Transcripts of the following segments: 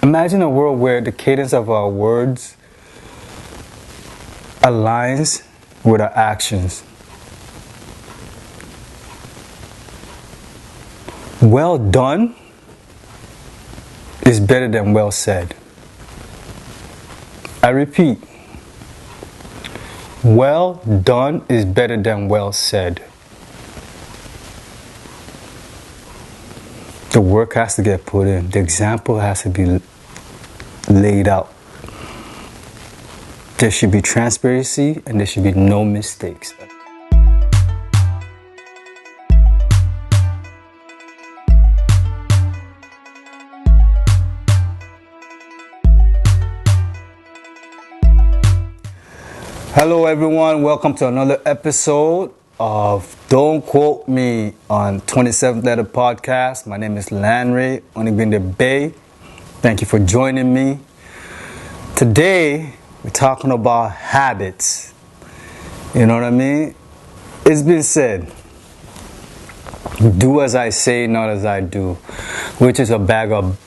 Imagine a world where the cadence of our words aligns with our actions. Well done is better than well said. I repeat, well done is better than well said. The work has to get put in. The example has to be laid out. There should be transparency and there should be no mistakes. Hello everyone, welcome to another episode of Don't Quote Me on 27th Letter Podcast. My name is Lanray Onigbinde Bay. Thank you for joining me. Today, we're talking about habits. You know what I mean? It's been said, do as I say, not as I do, which is a bag of,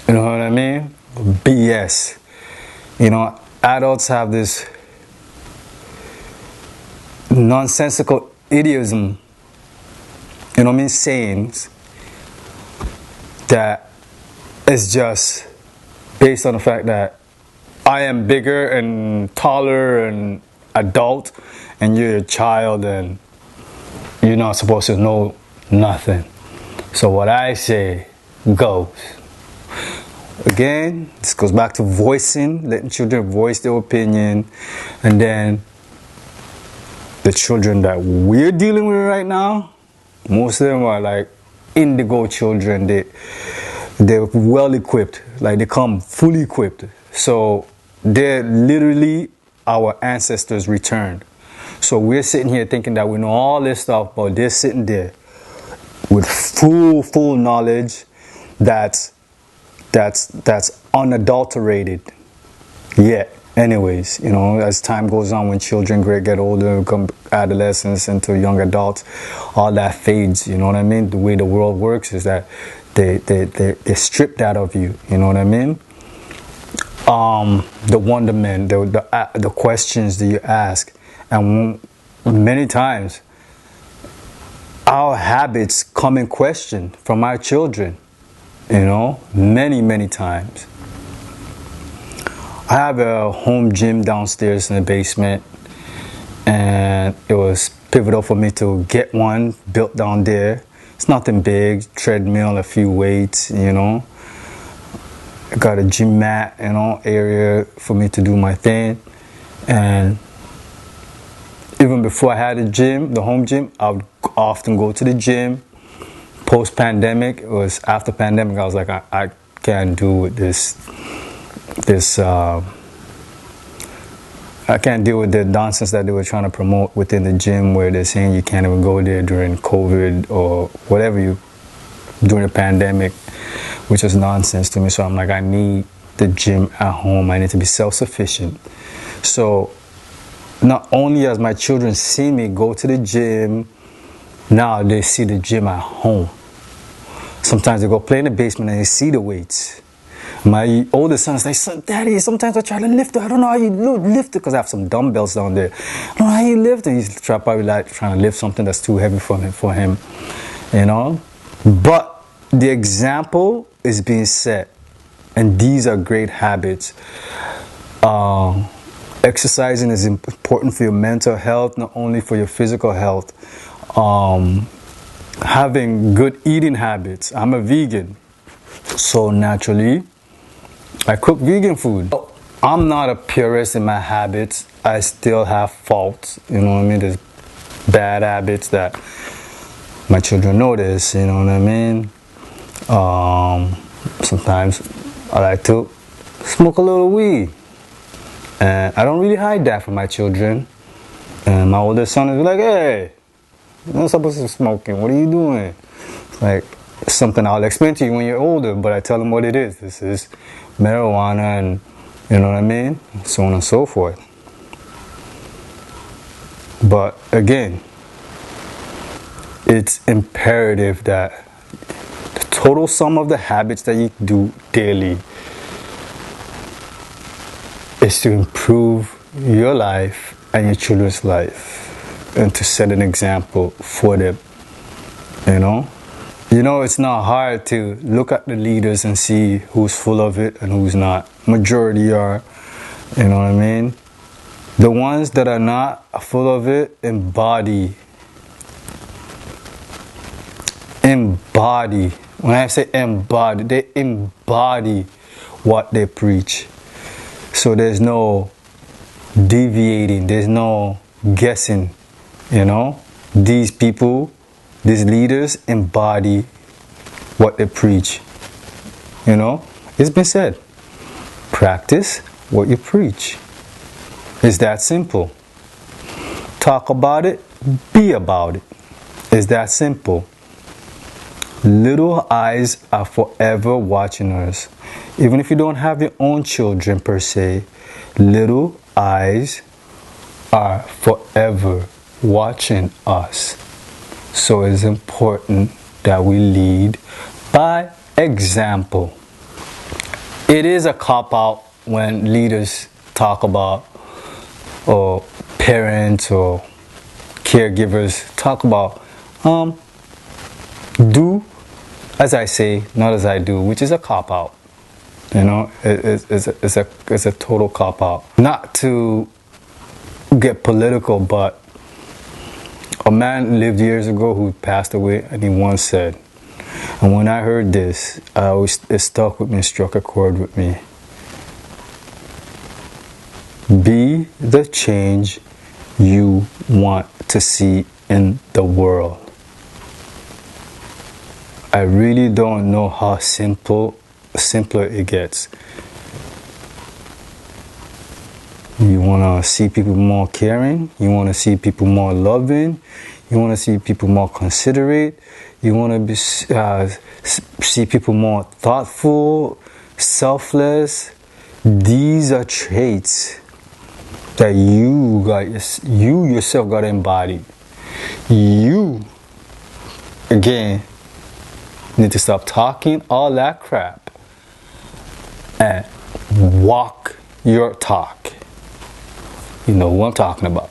you know what I mean? BS. You know, adults have this nonsensical idiom, you know what I mean, sayings that is just based on the fact that I am bigger and taller and adult and you're a child and you're not supposed to know nothing. So what I say goes. Again, this goes back to voicing, letting children voice their opinion, and then the children that we're dealing with right now, most of them are like indigo children. They're well equipped, like they come fully equipped. So they're literally our ancestors returned. So we're sitting here thinking that we know all this stuff, but they're sitting there with full knowledge that's unadulterated yet. Anyways, you know, as time goes on, when children get older, become adolescents into young adults, all that fades. You know what I mean? The way the world works is that they strip that of you. You know what I mean? The wonderment, the questions that you ask, and many times our habits come in question from our children. You know, many times. I have a home gym downstairs in the basement, and it was pivotal for me to get one built down there. It's nothing big, treadmill, a few weights, you know. I got a gym mat, you know, area for me to do my thing. And even before I had a gym, the home gym, I would often go to the gym. Post-pandemic, it was after pandemic, I was like, I can't do with this I can't deal with the nonsense that they were trying to promote within the gym, where they're saying you can't even go there during COVID or whatever during the pandemic, which is nonsense to me. So I'm like, I need the gym at home. I need to be self-sufficient. So not only as my children see me go to the gym, now they see the gym at home. Sometimes they go play in the basement and they see the weights. My older son is like, Daddy, sometimes I try to lift it. I don't know how you lift it, because I have some dumbbells down there. I don't know how you lift it. He's probably like trying to lift something that's too heavy for him, you know. But the example is being set, and these are great habits. Exercising is important for your mental health, not only for your physical health. Having good eating habits. I'm a vegan, so naturally I cook vegan food. I'm not a purist in my habits. I still have faults, you know what I mean? There's bad habits that my children notice, you know what I mean? Sometimes I like to smoke a little weed, and I don't really hide that from my children. And my older son is like, hey, you're not supposed to be smoking. What are you doing? It's like, it's something I'll explain to you when you're older, but I tell them what it is. This is marijuana, and you know what I mean? So on and so forth. But again, it's imperative that total sum of the habits that you do daily is to improve your life and your children's life and to set an example for them. It's not hard to look at the leaders and see who's full of it and who's not. Majority are. You know what I mean? The ones that are not full of it embody. When I say embody, they embody what they preach. So there's no deviating, there's no guessing. These people, these leaders embody what they preach. It's been said, practice what you preach. It's that simple. Talk about it, be about it. It's that simple. Little eyes are forever watching us. Even if you don't have your own children per se, little eyes are forever watching us. So it's important that we lead by example. It is a cop-out when leaders talk about, or parents or caregivers talk about, do as I say, not as I do, which is a cop-out. It's a total cop-out. Not to get political, but a man lived years ago who passed away, and he once said, and when I heard this, it stuck with me, struck a chord with me. Be the change you want to see in the world. I really don't know how simpler it gets. You want to see people more caring. You want to see people more loving. You want to see people more considerate. You want to see people more thoughtful, selfless. These are traits that you yourself got to embody. You, again, need to stop talking all that crap and walk your talk. You know what I'm talking about.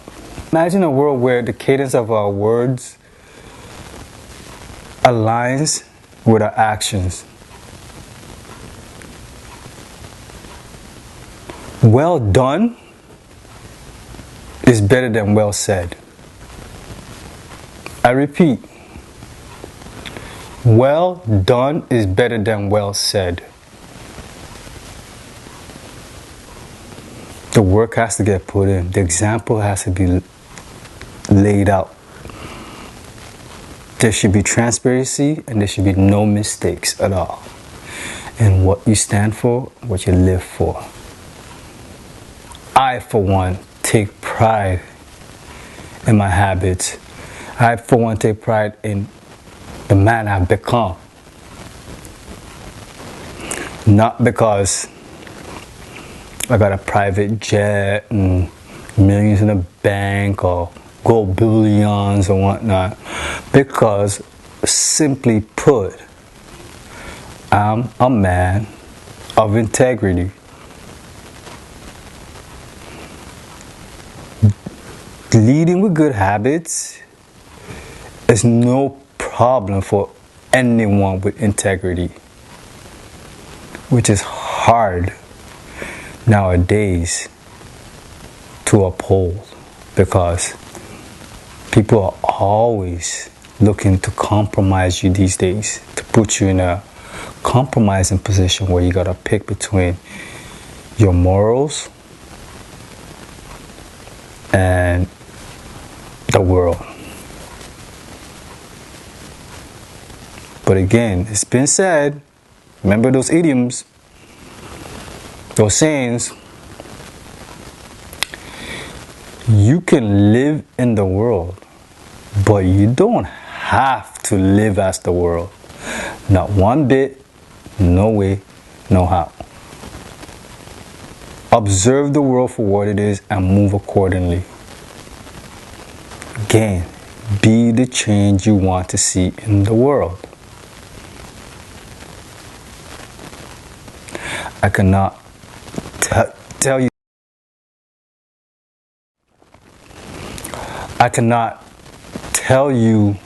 Imagine a world where the cadence of our words aligns with our actions. Well done is better than well said. I repeat, well done is better than well said. The work has to get put in. The example has to be laid out. There should be transparency and there should be no mistakes at all in what you stand for, what you live for. I, for one, take pride in my habits. I, for one, take pride in the man I've become. Not because I got a private jet and millions in the bank or gold billions or whatnot. Because, simply put, I'm a man of integrity. Leading with good habits is no problem for anyone with integrity, which is hard nowadays to uphold because people are always looking to compromise you these days, to put you in a compromising position where you gotta pick between your morals and the world. But again, it's been said, remember those idioms, those sayings, you can live in the world, but you don't have to live as the world. Not one bit, no way, no how. Observe the world for what it is and move accordingly. Again, be the change you want to see in the world. I cannot tell you. I cannot tell you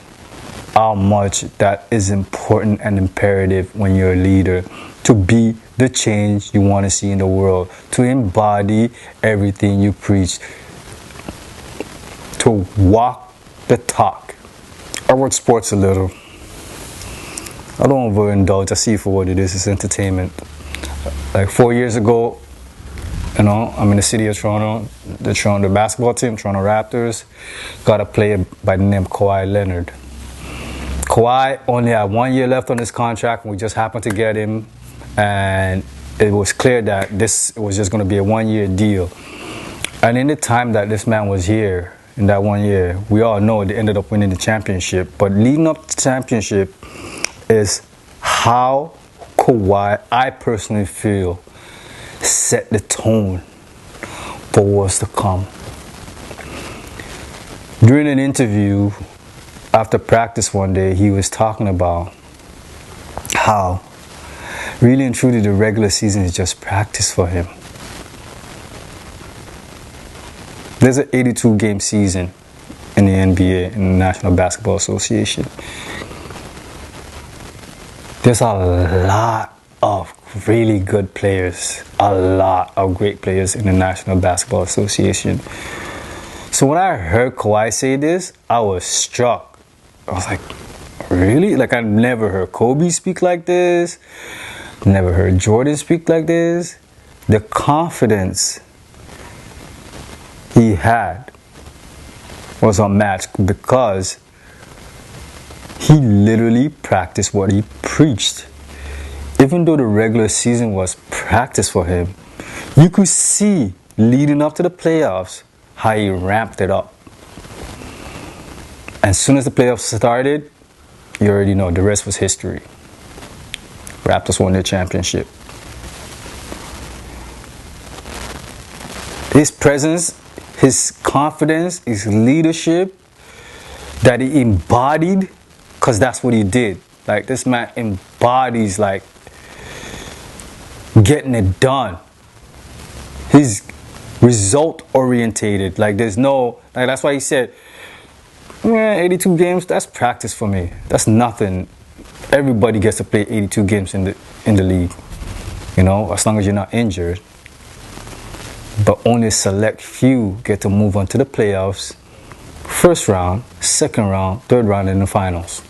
how much that is important and imperative when you're a leader, to be the change you want to see in the world, to embody everything you preach, to walk the talk. I work sports a little. I don't overindulge. I see it for what it is. It's entertainment. Like 4 years ago, I'm in the city of Toronto. The basketball team, Toronto Raptors, got a player by the name Kawhi Leonard. Kawhi only had 1 year left on his contract, and we just happened to get him. And it was clear that this was just going to be a 1 year deal. And in the time that this man was here, in that 1 year, we all know they ended up winning the championship. But leading up to the championship is how Kawhi, I personally feel, set the tone for what's to come. During an interview after practice one day, he was talking about how really and truly the regular season is just practice for him. There's an 82 game season in the NBA, in the National Basketball Association. There's a lot of really good players, a lot of great players in the National Basketball Association. So when I heard Kawhi say this, I was struck. I was like, really? Like, I never heard Kobe speak like this. Never heard Jordan speak like this. The confidence he had was unmatched because he literally practiced what he preached. Even though the regular season was practice for him, you could see leading up to the playoffs how he ramped it up. As soon as the playoffs started, you already know the rest was history. Raptors won their championship. His presence, his confidence, his leadership that he embodied, because that's what he did. Like, this man embodies, like, getting it done. He's result orientated. Like, there's no, like, that's why he said, 82 games, that's practice for me. That's nothing. Everybody gets to play 82 games in the league, as long as you're not injured. But only a select few get to move on to the playoffs, first round, second round, third round, in the finals.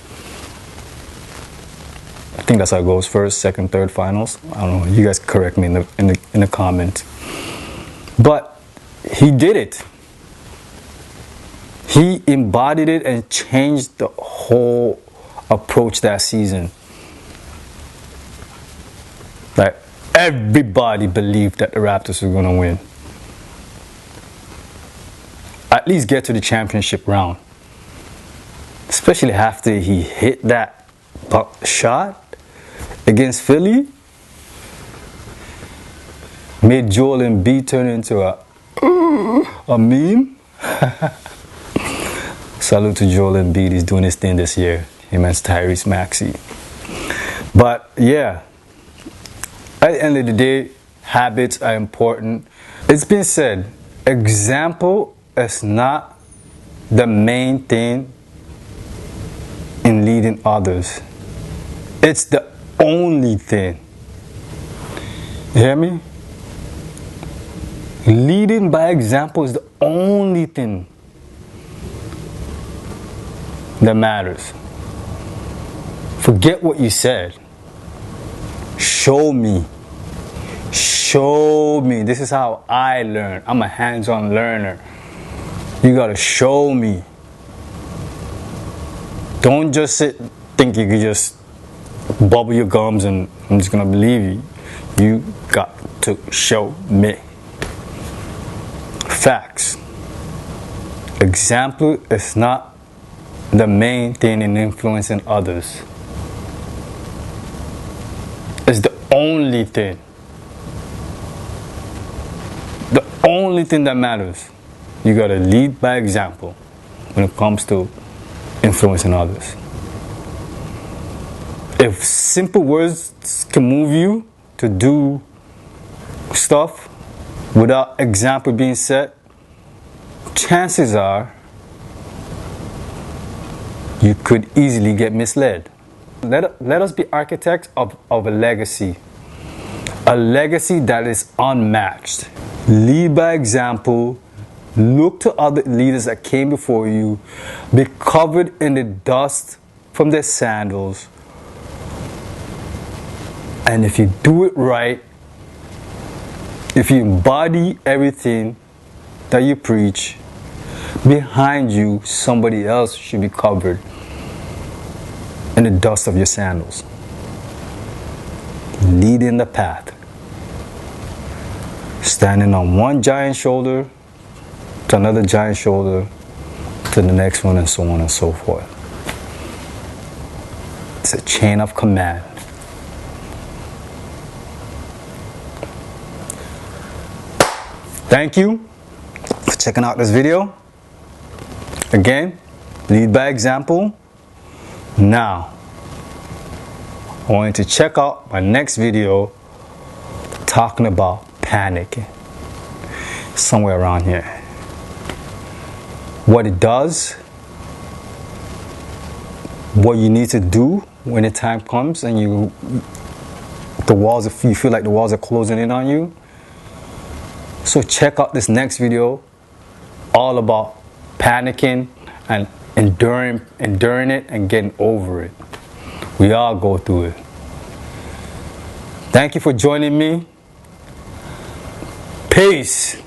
I think that's how it goes: first, second, third, finals. I don't know. You guys correct me in the comments. But he did it. He embodied it and changed the whole approach that season. Like, everybody believed that the Raptors were going to win. At least get to the championship round. Especially after he hit that shot against Philly. Made Joel Embiid turn into a meme. Salute to Joel Embiid. He's doing his thing this year. Him and Tyrese Maxey. But yeah, at the end of the day, habits are important. It's been said, example is not the main thing in leading others. It's the only thing. You hear me? Leading by example is the only thing that matters. Forget what you said. Show me. Show me. This is how I learn. I'm a hands-on learner. You gotta show me. Don't just think you can just bubble your gums and I'm just gonna believe you. You got to show me. Facts. Example is not the main thing in influencing others. It's the only thing. The only thing that matters. You gotta lead by example when it comes to influencing others. If simple words can move you to do stuff without example being set, chances are you could easily get misled. Let us be architects of a legacy that is unmatched. Lead by example. Look to other leaders that came before you. Be covered in the dust from their sandals. And if you do it right, if you embody everything that you preach, behind you, somebody else should be covered in the dust of your sandals, leading the path, standing on one giant shoulder to another giant shoulder to the next one, and so on and so forth. It's a chain of command. Thank you for checking out this video. Again, lead by example. Now, I want you to check out my next video talking about panicking. Somewhere around here. What it does, what you need to do when the time comes and you feel like the walls are closing in on you. So check out this next video, all about panicking and enduring it and getting over it. We all go through it. Thank you for joining me. Peace.